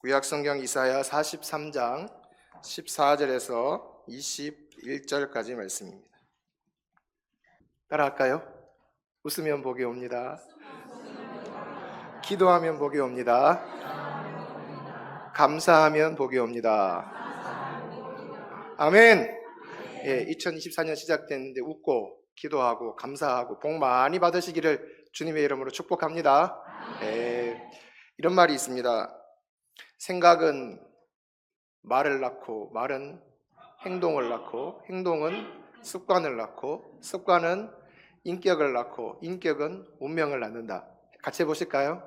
구약성경 이사야 43장 14절에서 21절까지 말씀입니다. 따라할까요? 웃으면 복이 옵니다. 기도하면 복이 옵니다. 감사하면 복이 옵니다. 아멘. 2024년 시작됐는데 웃고 기도하고 감사하고 복 많이 받으시기를 주님의 이름으로 축복합니다. 이런 말이 있습니다. 생각은 말을 낳고 말은 행동을 낳고 행동은 습관을 낳고 습관은 인격을 낳고 인격은 운명을 낳는다. 같이 해보실까요?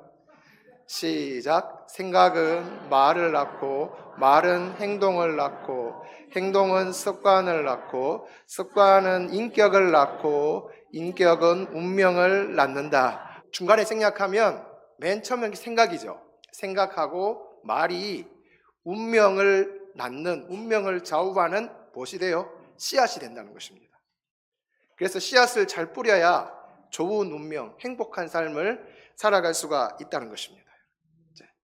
시작. 생각은 말을 낳고 말은 행동을 낳고 행동은 습관을 낳고 습관은 인격을 낳고 인격은 운명을 낳는다. 중간에 생략하면 맨 처음에 생각이죠. 생각하고 말이 운명을 낳는, 운명을 좌우하는 무엇이 돼요? 씨앗이 된다는 것입니다. 그래서 씨앗을 잘 뿌려야 좋은 운명, 행복한 삶을 살아갈 수가 있다는 것입니다.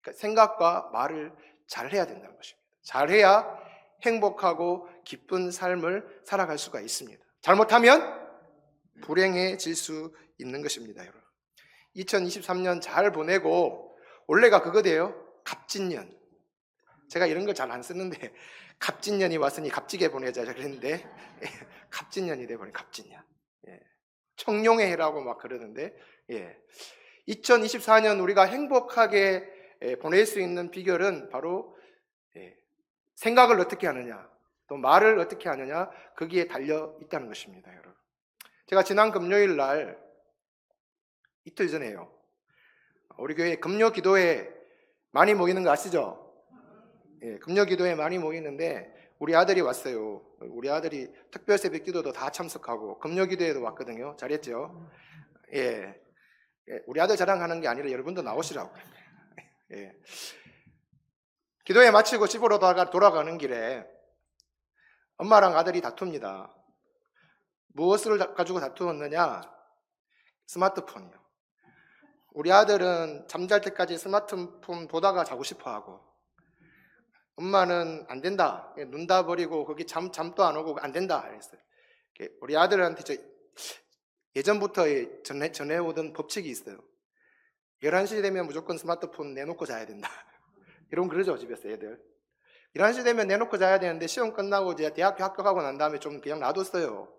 그러니까 생각과 말을 잘 해야 된다는 것입니다. 잘해야 행복하고 기쁜 삶을 살아갈 수가 있습니다. 잘못하면 불행해질 수 있는 것입니다, 여러분. 2023년 잘 보내고 원래가 그거대요. 갑진년. 제가 이런 걸 잘 안 쓰는데 갑진년이 왔으니 값지게 보내자 그랬는데 갑진년이 돼버린 갑진년. 청룡의 해라고 막 그러는데 2024년 우리가 행복하게 보낼 수 있는 비결은 바로 생각을 어떻게 하느냐, 또 말을 어떻게 하느냐, 거기에 달려 있다는 것입니다, 여러분. 제가 지난 금요일 날 이틀 전에요. 우리 교회 금요 기도회 많이 모이는 거 아시죠? 금요 기도회 많이 모이는데 우리 아들이 왔어요. 우리 아들이 특별 새벽 기도도 다 참석하고 금요 기도회도 왔거든요. 잘했죠? 우리 아들 자랑하는 게 아니라 여러분도 나오시라고. 기도회 마치고 집으로 돌아가는 길에 엄마랑 아들이 다툽니다. 무엇을 가지고 다투었느냐? 스마트폰이요. 우리 아들은 잠잘 때까지 스마트폰 보다가 자고 싶어하고 엄마는 안 된다. 눈 다 버리고 거기 잠도 안 오고 안 된다. 그랬어요. 우리 아들한테 예전부터 전해오던 법칙이 있어요. 11시 되면 무조건 스마트폰 내놓고 자야 된다. 이런 그러죠, 집에서 애들. 11시 되면 내놓고 자야 되는데 시험 끝나고 이제 대학교 합격하고 난 다음에 좀 그냥 놔뒀어요.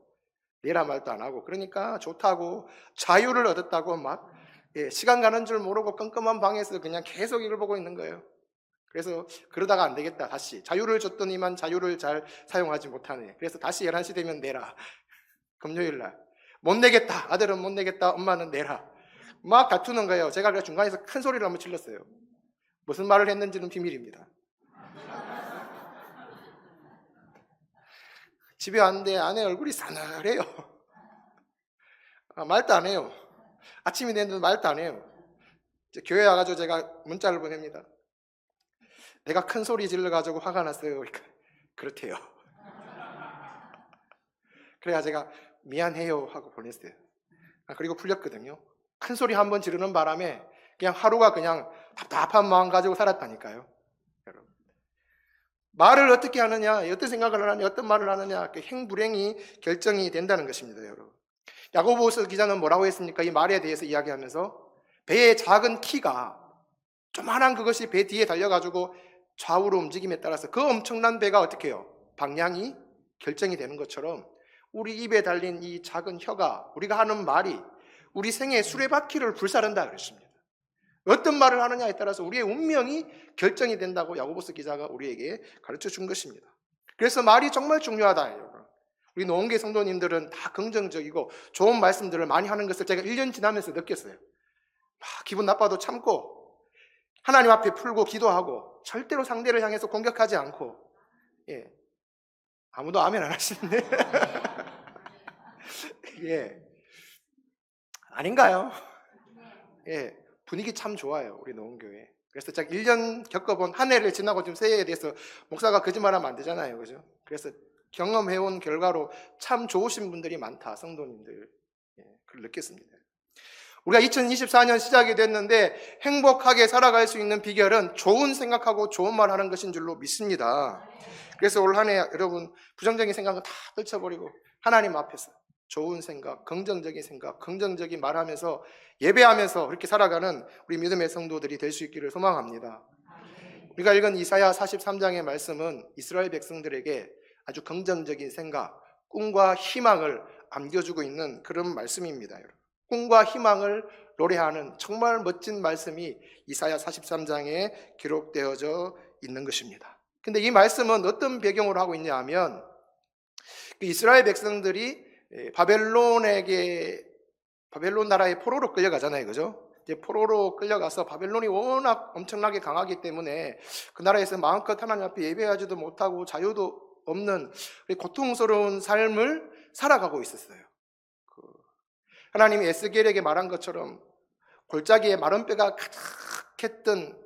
내라 말도 안 하고. 그러니까 좋다고 자유를 얻었다고 막 시간 가는 줄 모르고 깜깜한 방에서 그냥 계속 이걸 보고 있는 거예요. 그래서 그러다가 안 되겠다. 다시 자유를 줬더니만 자유를 잘 사용하지 못하네. 그래서 다시 11시 되면 내라. 금요일 날. 못 내겠다. 아들은 못 내겠다. 엄마는 내라. 막 다투는 거예요. 제가 그래서 중간에서 큰 소리를 한번 질렀어요. 무슨 말을 했는지는 비밀입니다. 집에 왔는데 아내 얼굴이 싸늘해요. 말도 안 해요. 아침이 됐는데 말도 안 해요. 교회 와가지고 제가 문자를 보냅니다. 내가 큰 소리 질러가지고 화가 났어요. 그러니까 그렇대요. 그래야 제가 미안해요 하고 보냈어요. 그리고 풀렸거든요. 큰 소리 한번 지르는 바람에 그냥 하루가 그냥 답답한 마음 가지고 살았다니까요. 여러분. 말을 어떻게 하느냐, 어떤 생각을 하느냐, 어떤 말을 하느냐, 그 행불행이 결정이 된다는 것입니다, 여러분. 야고보서 기자는 뭐라고 했습니까? 이 말에 대해서 이야기하면서 배의 작은 키가 조만한 그것이 배 뒤에 달려가지고 좌우로 움직임에 따라서 그 엄청난 배가 어떻게 해요? 방향이 결정이 되는 것처럼 우리 입에 달린 이 작은 혀가 우리가 하는 말이 우리 생의 수레바퀴를 불사른다 그랬습니다. 어떤 말을 하느냐에 따라서 우리의 운명이 결정이 된다고 야고보서 기자가 우리에게 가르쳐 준 것입니다. 그래서 말이 정말 중요하다, 여러분. 우리 노원계 성도님들은 다 긍정적이고 좋은 말씀들을 많이 하는 것을 제가 1년 지나면서 느꼈어요. 기분 나빠도 참고 하나님 앞에 풀고 기도하고 절대로 상대를 향해서 공격하지 않고 아무도 아멘 안 하시는데 아닌가요? 분위기 참 좋아요, 우리 노원교회. 그래서 제가 1년 겪어본 한 해를 지나고 지금 새해에 대해서 목사가 거짓말하면 안 되잖아요, 그죠? 그래서 경험해온 결과로 참 좋으신 분들이 많다, 성도님들. 그걸 느꼈습니다. 우리가 2024년 시작이 됐는데 행복하게 살아갈 수 있는 비결은 좋은 생각하고 좋은 말 하는 것인 줄로 믿습니다. 그래서 올 한 해 여러분 부정적인 생각은 다 떨쳐버리고 하나님 앞에서 좋은 생각, 긍정적인 말하면서 예배하면서 그렇게 살아가는 우리 믿음의 성도들이 될 수 있기를 소망합니다. 우리가 읽은 이사야 43장의 말씀은 이스라엘 백성들에게 아주 긍정적인 생각, 꿈과 희망을 안겨주고 있는 그런 말씀입니다. 꿈과 희망을 노래하는 정말 멋진 말씀이 이사야 43장에 기록되어져 있는 것입니다. 근데 이 말씀은 어떤 배경으로 하고 있냐 하면 이스라엘 백성들이 바벨론 나라의 포로로 끌려가잖아요. 그죠? 이제 포로로 끌려가서 바벨론이 워낙 엄청나게 강하기 때문에 그 나라에서 마음껏 하나님 앞에 예배하지도 못하고 자유도 없는 고통스러운 삶을 살아가고 있었어요. 하나님이 에스겔에게 말한 것처럼 골짜기에 마른 뼈가 가득했던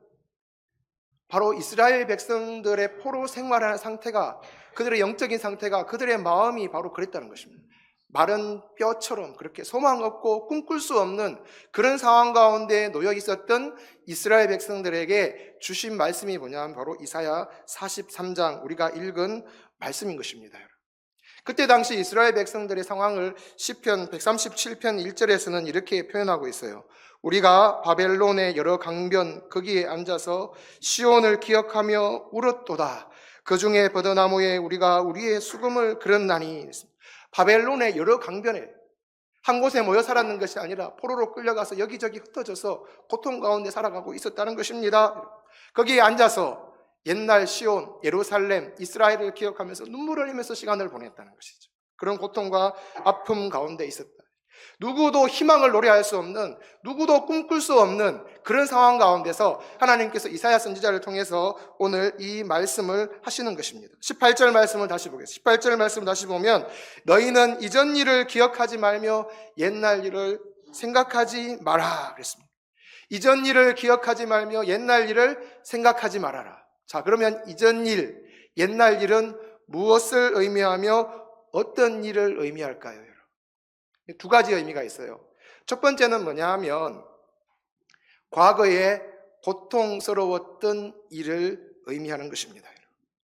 바로 이스라엘 백성들의 포로 생활하는 상태가, 그들의 영적인 상태가, 그들의 마음이 바로 그랬다는 것입니다. 마른 뼈처럼 그렇게 소망 없고 꿈꿀 수 없는 그런 상황 가운데 놓여 있었던 이스라엘 백성들에게 주신 말씀이 뭐냐면 바로 이사야 43장 우리가 읽은 말씀인 것입니다. 그때 당시 이스라엘 백성들의 상황을 시편 137편 1절에서는 이렇게 표현하고 있어요. 우리가 바벨론의 여러 강변 거기에 앉아서 시온을 기억하며 울었도다. 그 중에 버드나무에 우리가 우리의 수금을 그렸나니. 바벨론의 여러 강변에 한 곳에 모여 살았는 것이 아니라 포로로 끌려가서 여기저기 흩어져서 고통 가운데 살아가고 있었다는 것입니다. 거기에 앉아서 옛날 시온, 예루살렘, 이스라엘을 기억하면서 눈물을 흘리면서 시간을 보냈다는 것이죠. 그런 고통과 아픔 가운데 있었다. 누구도 희망을 노래할 수 없는, 누구도 꿈꿀 수 없는 그런 상황 가운데서 하나님께서 이사야 선지자를 통해서 오늘 이 말씀을 하시는 것입니다. 18절 말씀을 다시 보겠습니다. 18절 말씀을 다시 보면 너희는 이전 일을 기억하지 말며 옛날 일을 생각하지 마라 그랬습니다. 이전 일을 기억하지 말며 옛날 일을 생각하지 말아라. 자, 그러면 이전 일, 옛날 일은 무엇을 의미하며 어떤 일을 의미할까요? 두 가지 의미가 있어요. 첫 번째는 뭐냐 하면 과거에 고통스러웠던 일을 의미하는 것입니다.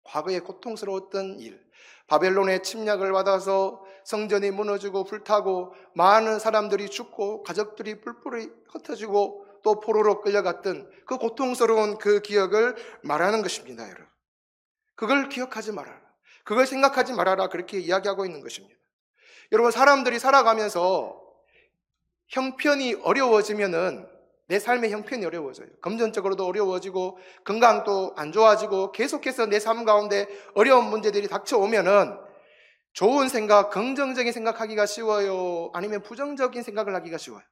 과거에 고통스러웠던 일, 바벨론의 침략을 받아서 성전이 무너지고 불타고 많은 사람들이 죽고 가족들이 뿔뿔이 흩어지고 또 포로로 끌려갔던 그 고통스러운 그 기억을 말하는 것입니다. 여러분, 그걸 기억하지 말아라, 그걸 생각하지 말아라, 그렇게 이야기하고 있는 것입니다. 여러분, 사람들이 살아가면서 형편이 어려워지면은 내 삶의 형편이 어려워져요. 금전적으로도 어려워지고 건강도 안 좋아지고 계속해서 내 삶 가운데 어려운 문제들이 닥쳐오면은 좋은 생각, 긍정적인 생각하기가 쉬워요? 아니면 부정적인 생각을 하기가 쉬워요?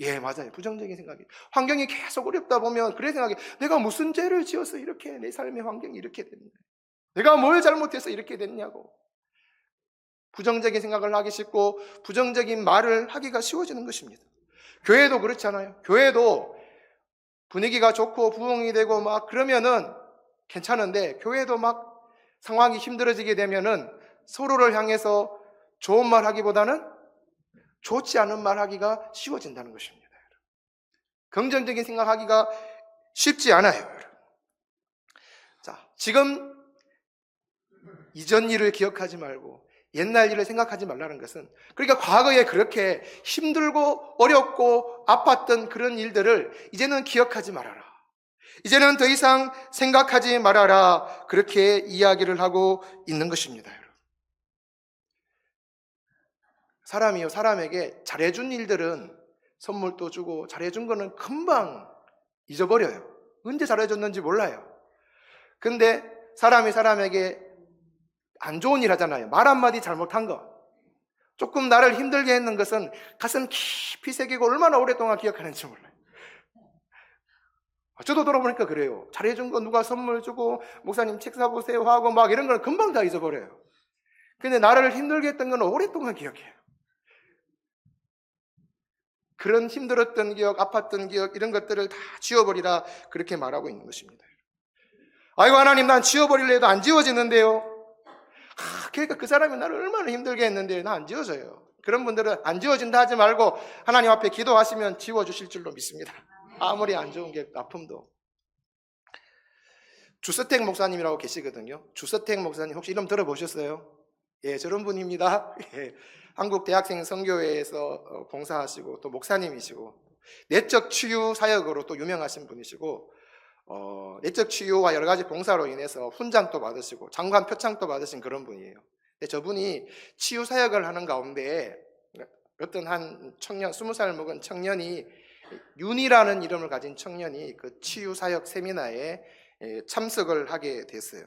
예, 맞아요. 부정적인 생각이. 환경이 계속 어렵다 보면 그래 생각해. 내가 무슨 죄를 지어서 이렇게 내 삶의 환경이 이렇게 됐냐? 내가 뭘 잘못해서 이렇게 됐냐고. 부정적인 생각을 하기 쉽고 부정적인 말을 하기가 쉬워지는 것입니다. 교회도 그렇잖아요. 교회도 분위기가 좋고 부흥이 되고 막 그러면은 괜찮은데 교회도 막 상황이 힘들어지게 되면은 서로를 향해서 좋은 말 하기보다는 좋지 않은 말 하기가 쉬워진다는 것입니다. 긍정적인 생각하기가 쉽지 않아요. 자, 지금 이전 일을 기억하지 말고 옛날 일을 생각하지 말라는 것은, 그러니까 과거에 그렇게 힘들고 어렵고 아팠던 그런 일들을 이제는 기억하지 말아라, 이제는 더 이상 생각하지 말아라, 그렇게 이야기를 하고 있는 것입니다. 사람이요, 사람에게 잘해준 일들은 선물도 주고 잘해준 거는 금방 잊어버려요. 언제 잘해줬는지 몰라요. 근데 사람이 사람에게 안 좋은 일 하잖아요. 말 한마디 잘못한 거, 조금 나를 힘들게 했는 것은 가슴 깊이 새기고 얼마나 오랫동안 기억하는지 몰라요. 저도 돌아보니까 그래요. 잘해준 거 누가 선물 주고 목사님 책 사보세요 하고 막 이런 건 금방 다 잊어버려요. 근데 나를 힘들게 했던 건 오랫동안 기억해요. 그런 힘들었던 기억, 아팠던 기억, 이런 것들을 다 지워버리라, 그렇게 말하고 있는 것입니다. 아이고 하나님, 난 지워버리려 해도 안 지워지는데요. 그러니까 그 사람이 나를 얼마나 힘들게 했는데 나 안 지워져요. 그런 분들은 안 지워진다 하지 말고 하나님 앞에 기도하시면 지워주실 줄로 믿습니다. 아무리 안 좋은 게 아픔도. 주서택 목사님이라고 계시거든요. 주서택 목사님 혹시 이름 들어보셨어요? 예, 저런 분입니다. 예, 한국 대학생 선교회에서 봉사하시고 또 목사님이시고 내적 치유 사역으로 또 유명하신 분이시고 내적 치유와 여러 가지 봉사로 인해서 훈장도 받으시고 장관 표창도 받으신 그런 분이에요. 근데 저분이 치유 사역을 하는 가운데 어떤 한 청년, 20살 먹은 청년이 윤이라는 이름을 가진 청년이 그 치유 사역 세미나에 참석을 하게 됐어요.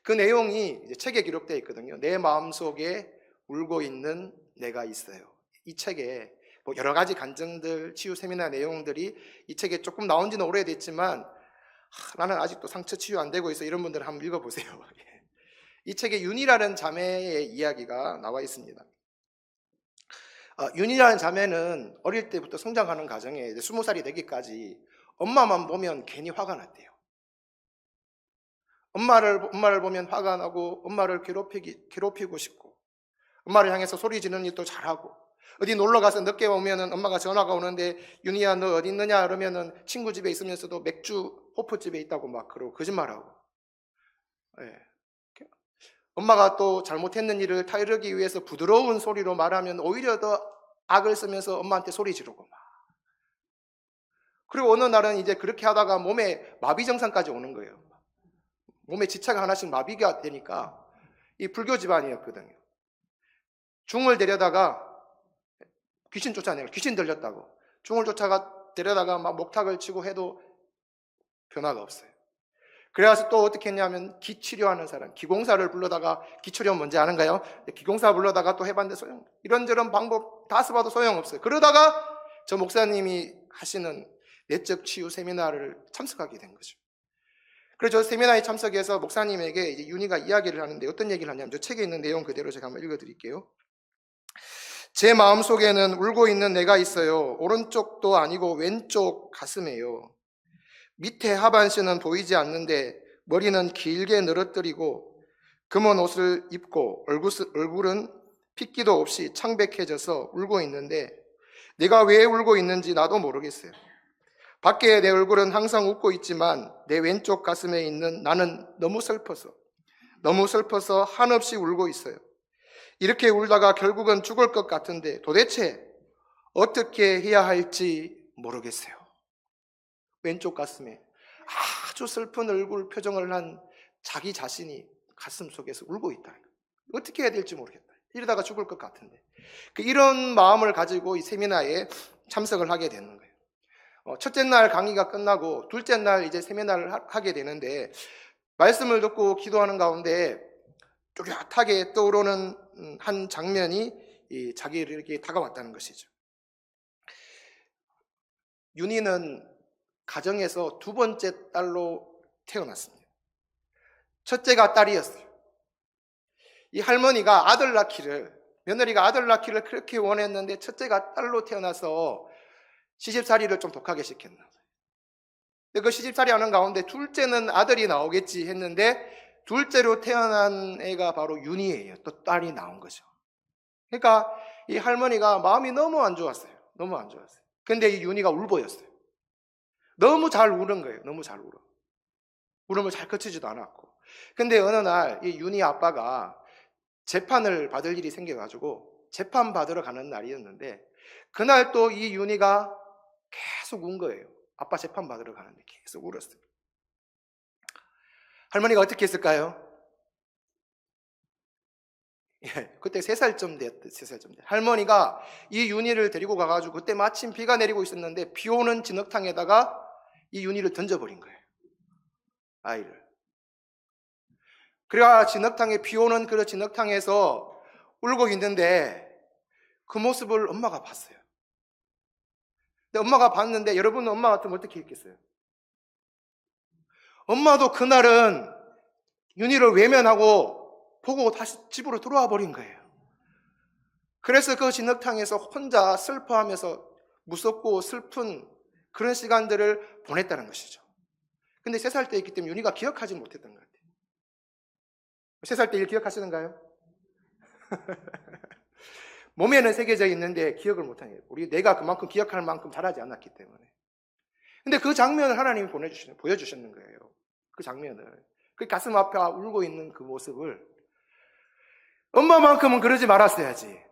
그 내용이 이제 책에 기록되어 있거든요. 내 마음속에 울고 있는 내가 있어요. 이 책에 뭐 여러 가지 간증들, 치유 세미나 내용들이 이 책에 조금 나온 지는 오래됐지만 나는 아직도 상처 치유 안 되고 있어 이런 분들은 한번 읽어보세요. 이 책에 윤이라는 자매의 이야기가 나와 있습니다. 윤이라는 자매는 어릴 때부터 성장하는 과정에 이제 20살이 되기까지 엄마만 보면 괜히 화가 났대요. 엄마를 보면 화가 나고 엄마를 괴롭히고 싶고 엄마를 향해서 소리 지르는 일도 잘하고 어디 놀러 가서 늦게 오면은 엄마가 전화가 오는데 윤희야 너 어디 있느냐 그러면은 친구 집에 있으면서도 맥주 호프집에 있다고 막 그러고 거짓말하고. 예. 엄마가 또 잘못했는 일을 타이르기 위해서 부드러운 소리로 말하면 오히려 더 악을 쓰면서 엄마한테 소리 지르고 막. 그리고 어느 날은 이제 그렇게 하다가 몸에 마비 증상까지 오는 거예요. 몸에 지체가 하나씩 마비가 되니까 이 불교 집안이었거든요. 중을 데려다가 귀신 쫓아내고 귀신 들렸다고 중을 쫓아가 데려다가 막 목탁을 치고 해도 변화가 없어요. 그래서 또 어떻게 했냐면 기치료하는 사람, 기공사를 불러다가 기치료 뭔지 아는가요? 기공사 불러다가 또 해봤는데 소용, 이런저런 방법 다 써봐도 소용없어요. 그러다가 저 목사님이 하시는 내적 치유 세미나를 참석하게 된 거죠. 그래서 저 세미나에 참석해서 목사님에게 이제 윤희가 이야기를 하는데 어떤 얘기를 하냐면 저 책에 있는 내용 그대로 제가 한번 읽어드릴게요. 제 마음속에는 울고 있는 내가 있어요. 오른쪽도 아니고 왼쪽 가슴에요. 밑에 하반신은 보이지 않는데 머리는 길게 늘어뜨리고 검은 옷을 입고 얼굴은 핏기도 없이 창백해져서 울고 있는데 내가 왜 울고 있는지 나도 모르겠어요. 밖에 내 얼굴은 항상 웃고 있지만 내 왼쪽 가슴에 있는 나는 너무 슬퍼서 한없이 울고 있어요. 이렇게 울다가 결국은 죽을 것 같은데 도대체 어떻게 해야 할지 모르겠어요. 왼쪽 가슴에 아주 슬픈 얼굴 표정을 한 자기 자신이 가슴 속에서 울고 있다. 어떻게 해야 될지 모르겠다. 이러다가 죽을 것 같은데. 이런 마음을 가지고 이 세미나에 참석을 하게 되는 거예요. 첫째 날 강의가 끝나고 둘째 날 이제 세미나를 하게 되는데 말씀을 듣고 기도하는 가운데 뚜렷하게 떠오르는 한 장면이 자기에게 다가왔다는 것이죠. 윤희는 가정에서 두 번째 딸로 태어났습니다. 첫째가 딸이었어요. 이 할머니가 며느리가 아들 낳기를 그렇게 원했는데 첫째가 딸로 태어나서 시집살이를 좀 독하게 시켰나 봐요. 그 시집살이 하는 가운데 둘째는 아들이 나오겠지 했는데 둘째로 태어난 애가 바로 윤희예요. 또 딸이 나온 거죠. 그러니까 이 할머니가 마음이 너무 안 좋았어요. 너무 안 좋았어요. 근데 이 윤희가 울보였어요. 너무 잘 우는 거예요. 너무 잘 울어. 울음을 잘 그치지도 않았고. 근데 어느 날 이 윤희 아빠가 재판을 받을 일이 생겨가지고 재판 받으러 가는 날이었는데 그날 또 이 윤희가 계속 운 거예요. 아빠 재판 받으러 가는데 계속 울었어요. 할머니가 어떻게 했을까요? 예, 그때 3살쯤 됐대. 3살쯤 됐. 할머니가 이 윤희를 데리고 가가지고 그때 마침 비가 내리고 있었는데 비 오는 진흙탕에다가 이 윤희를 던져버린 거예요. 아이를. 그래야 진흙탕에 비 오는 그 진흙탕에서 울고 있는데 그 모습을 엄마가 봤어요. 근데 엄마가 봤는데 여러분은 엄마 같으면 어떻게 했겠어요? 엄마도 그날은 윤희를 외면하고 보고 다시 집으로 들어와 버린 거예요. 그래서 그 진흙탕에서 혼자 슬퍼하면서 무섭고 슬픈 그런 시간들을 보냈다는 것이죠. 근데 3살 때였기 때문에 윤희가 기억하지 못했던 것 같아요. 3살 때 일 기억하시는가요? 몸에는 새겨져 있는데 기억을 못하는 거예요. 우리 내가 그만큼 기억할 만큼 잘하지 않았기 때문에. 근데 그 장면을 하나님이 보여주셨는 거예요. 그 장면을. 그 가슴 앞에 울고 있는 그 모습을 엄마만큼은 그러지 말았어야지.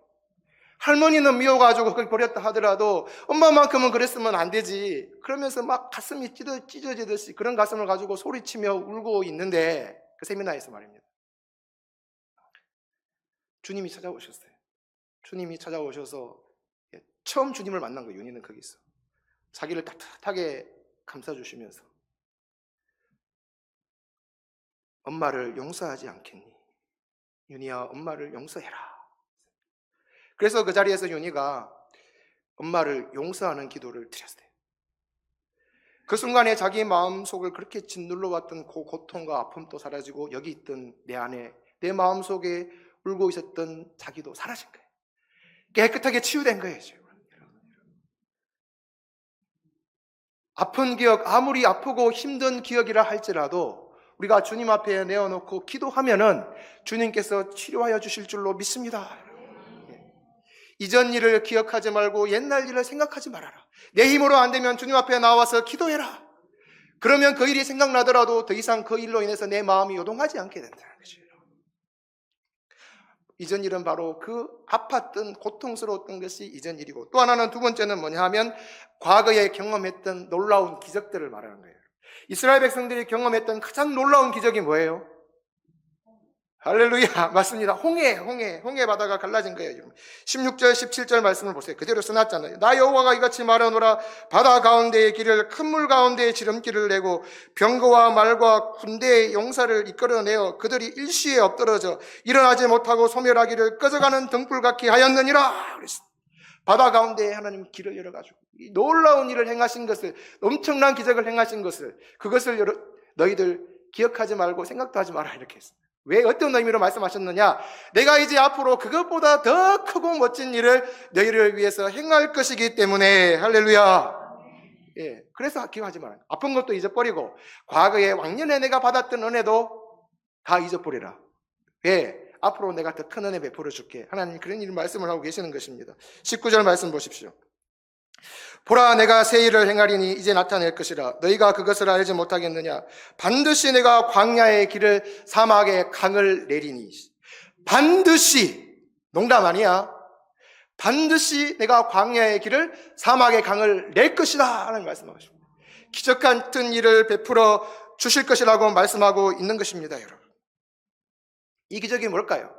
할머니는 미워가지고 그걸 버렸다 하더라도 엄마만큼은 그랬으면 안 되지. 그러면서 막 가슴이 찢어지듯이 그런 가슴을 가지고 소리치며 울고 있는데 그 세미나에서 말입니다. 주님이 찾아오셨어요. 주님이 찾아오셔서 처음 주님을 만난 거예요. 윤희는 거기서. 자기를 따뜻하게 감싸주시면서 엄마를 용서하지 않겠니? 윤희야, 엄마를 용서해라. 그래서 그 자리에서 윤희가 엄마를 용서하는 기도를 드렸어요. 그 순간에 자기 마음속을 그렇게 짓눌러왔던 그 고통과 아픔도 사라지고 여기 있던 내 안에 내 마음속에 울고 있었던 자기도 사라진 거예요. 깨끗하게 치유된 거예요. 아픈 기억, 아무리 아프고 힘든 기억이라 할지라도 우리가 주님 앞에 내어놓고 기도하면은 주님께서 치료하여 주실 줄로 믿습니다. 이전 일을 기억하지 말고 옛날 일을 생각하지 말아라. 내 힘으로 안 되면 주님 앞에 나와서 기도해라. 그러면 그 일이 생각나더라도 더 이상 그 일로 인해서 내 마음이 요동하지 않게 된다는 거죠. 이전 일은 바로 그 아팠던 고통스러웠던 것이 이전 일이고, 또 하나는 두 번째는 뭐냐 하면 과거에 경험했던 놀라운 기적들을 말하는 거예요. 이스라엘 백성들이 경험했던 가장 놀라운 기적이 뭐예요? 할렐루야, 맞습니다. 홍해 바다가 갈라진 거예요. 16절 17절 말씀을 보세요. 그대로 써놨잖아요. 나 여호와가 이같이 말하노라. 바다 가운데의 길을 큰 물 가운데에 지름길을 내고 병거와 말과 군대의 용사를 이끌어내어 그들이 일시에 엎드러져 일어나지 못하고 소멸하기를 꺼져가는 등불같게 하였느니라. 바다 가운데에 하나님 길을 열어가지고 이 놀라운 일을 행하신 것을, 엄청난 기적을 행하신 것을, 그것을 너희들 기억하지 말고 생각도 하지 마라 이렇게 했어요. 왜, 어떤 의미로 말씀하셨느냐? 내가 이제 앞으로 그것보다 더 크고 멋진 일을 너희를 위해서 행할 것이기 때문에. 할렐루야. 예, 그래서 기억하지 말아요. 아픈 것도 잊어버리고 과거에 왕년에 내가 받았던 은혜도 다 잊어버리라. 왜? 앞으로 내가 더 큰 은혜 베풀어 줄게. 하나님 그런 일 말씀을 하고 계시는 것입니다. 19절 말씀 보십시오. 보라, 내가 새 일을 행하리니 이제 나타낼 것이라. 너희가 그것을 알지 못하겠느냐? 반드시 내가 광야의 길을 사막의 강을 내리니. 반드시, 농담 아니야. 반드시 내가 광야의 길을 사막의 강을 낼 것이다 하는 말씀하십니다. 기적 같은 일을 베풀어 주실 것이라고 말씀하고 있는 것입니다, 여러분. 이 기적이 뭘까요?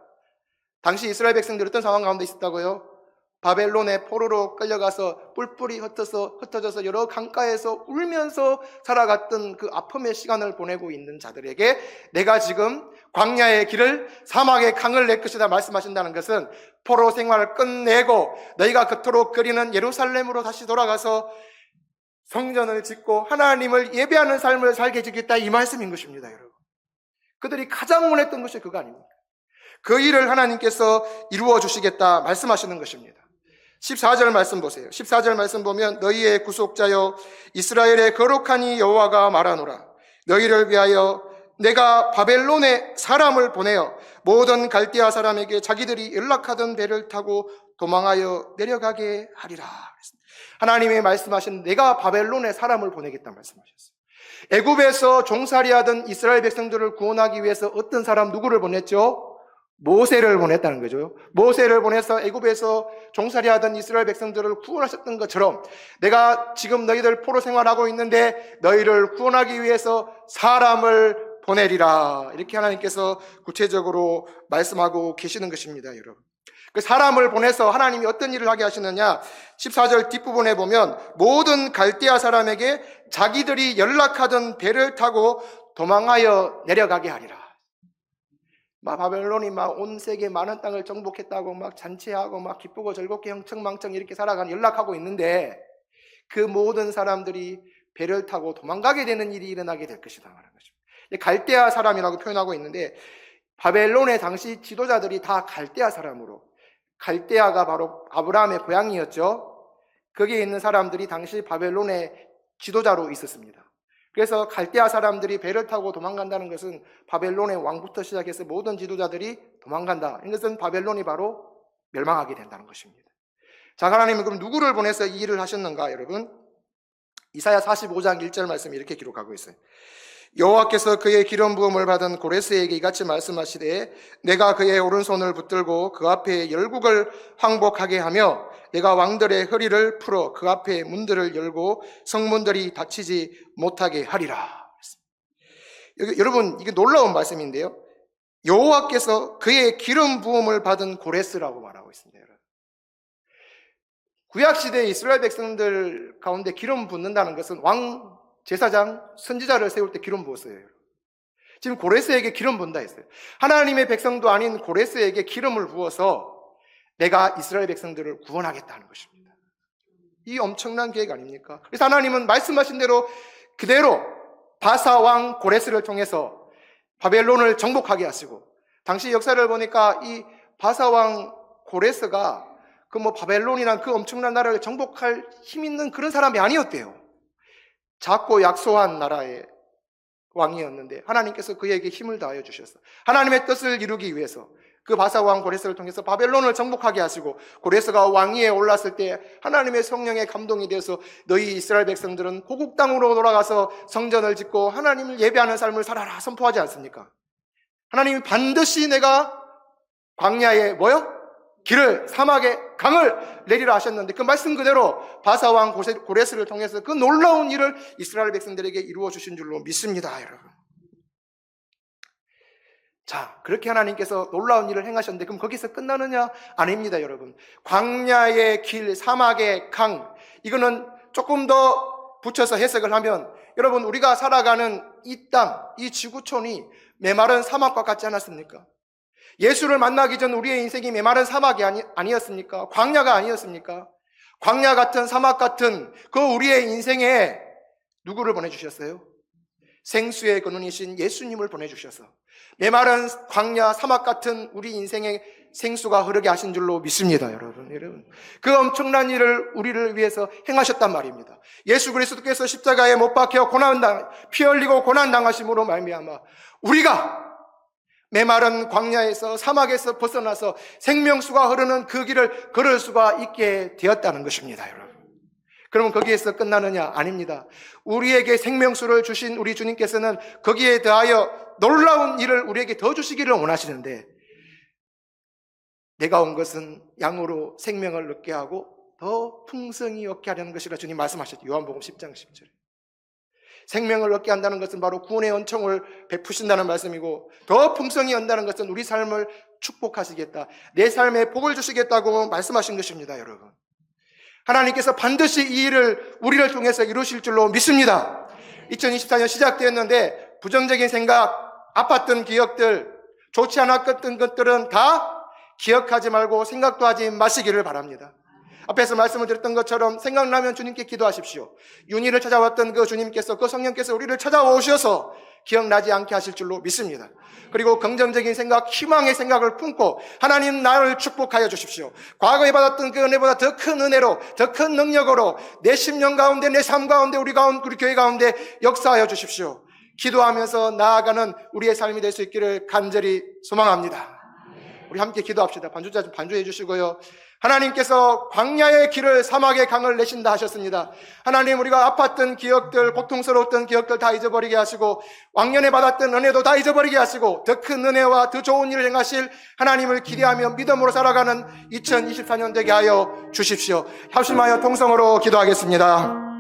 당시 이스라엘 백성들이 어떤 상황 가운데 있었다고요? 바벨론의 포로로 끌려가서 뿔뿔이 흩어져서 여러 강가에서 울면서 살아갔던 그 아픔의 시간을 보내고 있는 자들에게 내가 지금 광야의 길을 사막의 강을 낼 것이다 말씀하신다는 것은 포로 생활을 끝내고 너희가 그토록 그리는 예루살렘으로 다시 돌아가서 성전을 짓고 하나님을 예배하는 삶을 살게 해주겠다 이 말씀인 것입니다, 여러분. 그들이 가장 원했던 것이 그거 아닙니까? 그 일을 하나님께서 이루어 주시겠다 말씀하시는 것입니다. 14절 말씀 보세요. 14절 말씀 보면 너희의 구속자여 이스라엘의 거룩하니 여호와가 말하노라. 너희를 위하여 내가 바벨론에 사람을 보내어 모든 갈대아 사람에게 자기들이 연락하던 배를 타고 도망하여 내려가게 하리라. 하나님이 말씀하신 내가 바벨론에 사람을 보내겠다 말씀하셨어요. 애굽에서 종살이하던 이스라엘 백성들을 구원하기 위해서 어떤 사람 누구를 보냈죠? 모세를 보냈다는 거죠. 모세를 보내서 애굽에서 종살이하던 이스라엘 백성들을 구원하셨던 것처럼 내가 지금 너희들 포로 생활하고 있는데 너희를 구원하기 위해서 사람을 보내리라. 이렇게 하나님께서 구체적으로 말씀하고 계시는 것입니다, 여러분. 그 사람을 보내서 하나님이 어떤 일을 하게 하시느냐? 14절 뒷부분에 보면 모든 갈대아 사람에게 자기들이 연락하던 배를 타고 도망하여 내려가게 하리라. 막 바벨론이 막 온 세계 많은 땅을 정복했다고 막 잔치하고 막 기쁘고 즐겁게 흥청망청 이렇게 살아가는 연락하고 있는데 그 모든 사람들이 배를 타고 도망가게 되는 일이 일어나게 될 것이다 말하는 거죠. 갈대아 사람이라고 표현하고 있는데 바벨론의 당시 지도자들이 다 갈대아 사람으로, 갈대아가 바로 아브라함의 고향이었죠. 거기에 있는 사람들이 당시 바벨론의 지도자로 있었습니다. 그래서 갈대아 사람들이 배를 타고 도망간다는 것은 바벨론의 왕부터 시작해서 모든 지도자들이 도망간다. 이것은 바벨론이 바로 멸망하게 된다는 것입니다. 자, 하나님은 그럼 누구를 보내서 이 일을 하셨는가, 여러분? 이사야 45장 1절 말씀이 이렇게 기록하고 있어요. 여호와께서 그의 기름 부음을 받은 고레스에게 이같이 말씀하시되 내가 그의 오른손을 붙들고 그 앞에 열국을 황복하게 하며 내가 왕들의 허리를 풀어 그 앞에 문들을 열고 성문들이 닫히지 못하게 하리라. 여러분, 이게 놀라운 말씀인데요, 여호와께서 그의 기름 부음을 받은 고레스라고 말하고 있습니다. 구약시대 이스라엘 백성들 가운데 기름 붓는다는 것은 왕, 제사장, 선지자를 세울 때 기름 부었어요. 지금 고레스에게 기름 부은다 했어요. 하나님의 백성도 아닌 고레스에게 기름을 부어서 내가 이스라엘 백성들을 구원하겠다는 것입니다. 이 엄청난 계획 아닙니까? 그래서 하나님은 말씀하신 대로 그대로 바사 왕 고레스를 통해서 바벨론을 정복하게 하시고, 당시 역사를 보니까 이 바사 왕 고레스가 바벨론이란 그 엄청난 나라를 정복할 힘 있는 그런 사람이 아니었대요. 작고 약소한 나라의 왕이었는데 하나님께서 그에게 힘을 다하여 주셔서 하나님의 뜻을 이루기 위해서 그 바사 왕 고레스를 통해서 바벨론을 정복하게 하시고, 고레스가 왕위에 올랐을 때 하나님의 성령에 감동이 되어서 너희 이스라엘 백성들은 고국 땅으로 돌아가서 성전을 짓고 하나님을 예배하는 삶을 살아라 선포하지 않습니까? 하나님이 반드시 내가 광야에 길을, 사막에 강을 내리라 하셨는데 그 말씀 그대로 바사 왕 고레스를 통해서 그 놀라운 일을 이스라엘 백성들에게 이루어 주신 줄로 믿습니다, 여러분. 자, 그렇게 하나님께서 놀라운 일을 행하셨는데 그럼 거기서 끝나느냐? 아닙니다, 여러분. 광야의 길, 사막의 강, 이거는 조금 더 붙여서 해석을 하면, 여러분, 우리가 살아가는 이 땅, 이 지구촌이 메마른 사막과 같지 않았습니까? 예수를 만나기 전 우리의 인생이 메마른 사막이 아니었습니까? 광야가 아니었습니까? 광야 같은, 사막 같은 그 우리의 인생에 누구를 보내주셨어요? 생수의 근원이신 예수님을 보내주셔서 메마른 광야, 사막 같은 우리 인생에 생수가 흐르게 하신 줄로 믿습니다, 여러분. 그 엄청난 일을 우리를 위해서 행하셨단 말입니다. 예수 그리스도께서 십자가에 못 박혀 피 흘리고 고난당하심으로 말미암아 우리가 메마른 광야에서, 사막에서 벗어나서 생명수가 흐르는 그 길을 걸을 수가 있게 되었다는 것입니다, 여러분. 그러면 거기에서 끝나느냐? 아닙니다. 우리에게 생명수를 주신 우리 주님께서는 거기에 더하여 놀라운 일을 우리에게 더 주시기를 원하시는데, 내가 온 것은 양으로 생명을 얻게 하고 더 풍성히 얻게 하려는 것이라 주님 말씀하셨죠. 요한복음 10장 10절에. 생명을 얻게 한다는 것은 바로 구원의 은총을 베푸신다는 말씀이고, 더 풍성히 얻는다는 것은 우리 삶을 축복하시겠다, 내 삶에 복을 주시겠다고 말씀하신 것입니다, 여러분. 하나님께서 반드시 이 일을 우리를 통해서 이루실 줄로 믿습니다. 2024년 시작되었는데 부정적인 생각, 아팠던 기억들, 좋지 않았던 것들은 다 기억하지 말고 생각도 하지 마시기를 바랍니다. 앞에서 말씀을 드렸던 것처럼 생각나면 주님께 기도하십시오. 윤희를 찾아왔던 그 주님께서, 그 성령께서 우리를 찾아오셔서 기억나지 않게 하실 줄로 믿습니다. 그리고 긍정적인 생각, 희망의 생각을 품고 하나님 나를 축복하여 주십시오. 과거에 받았던 그 은혜보다 더 큰 은혜로, 더 큰 능력으로 내 심령 가운데, 내 삶 가운데, 우리 교회 가운데 역사하여 주십시오. 기도하면서 나아가는 우리의 삶이 될 수 있기를 간절히 소망합니다. 우리 함께 기도합시다. 반주자 좀 반주해 주시고요. 하나님께서 광야의 길을, 사막의 강을 내신다 하셨습니다. 하나님, 우리가 아팠던 기억들, 고통스러웠던 기억들 다 잊어버리게 하시고, 왕년에 받았던 은혜도 다 잊어버리게 하시고, 더 큰 은혜와 더 좋은 일을 행하실 하나님을 기대하며 믿음으로 살아가는 2024년 되게 하여 주십시오. 합심하여 통성으로 기도하겠습니다.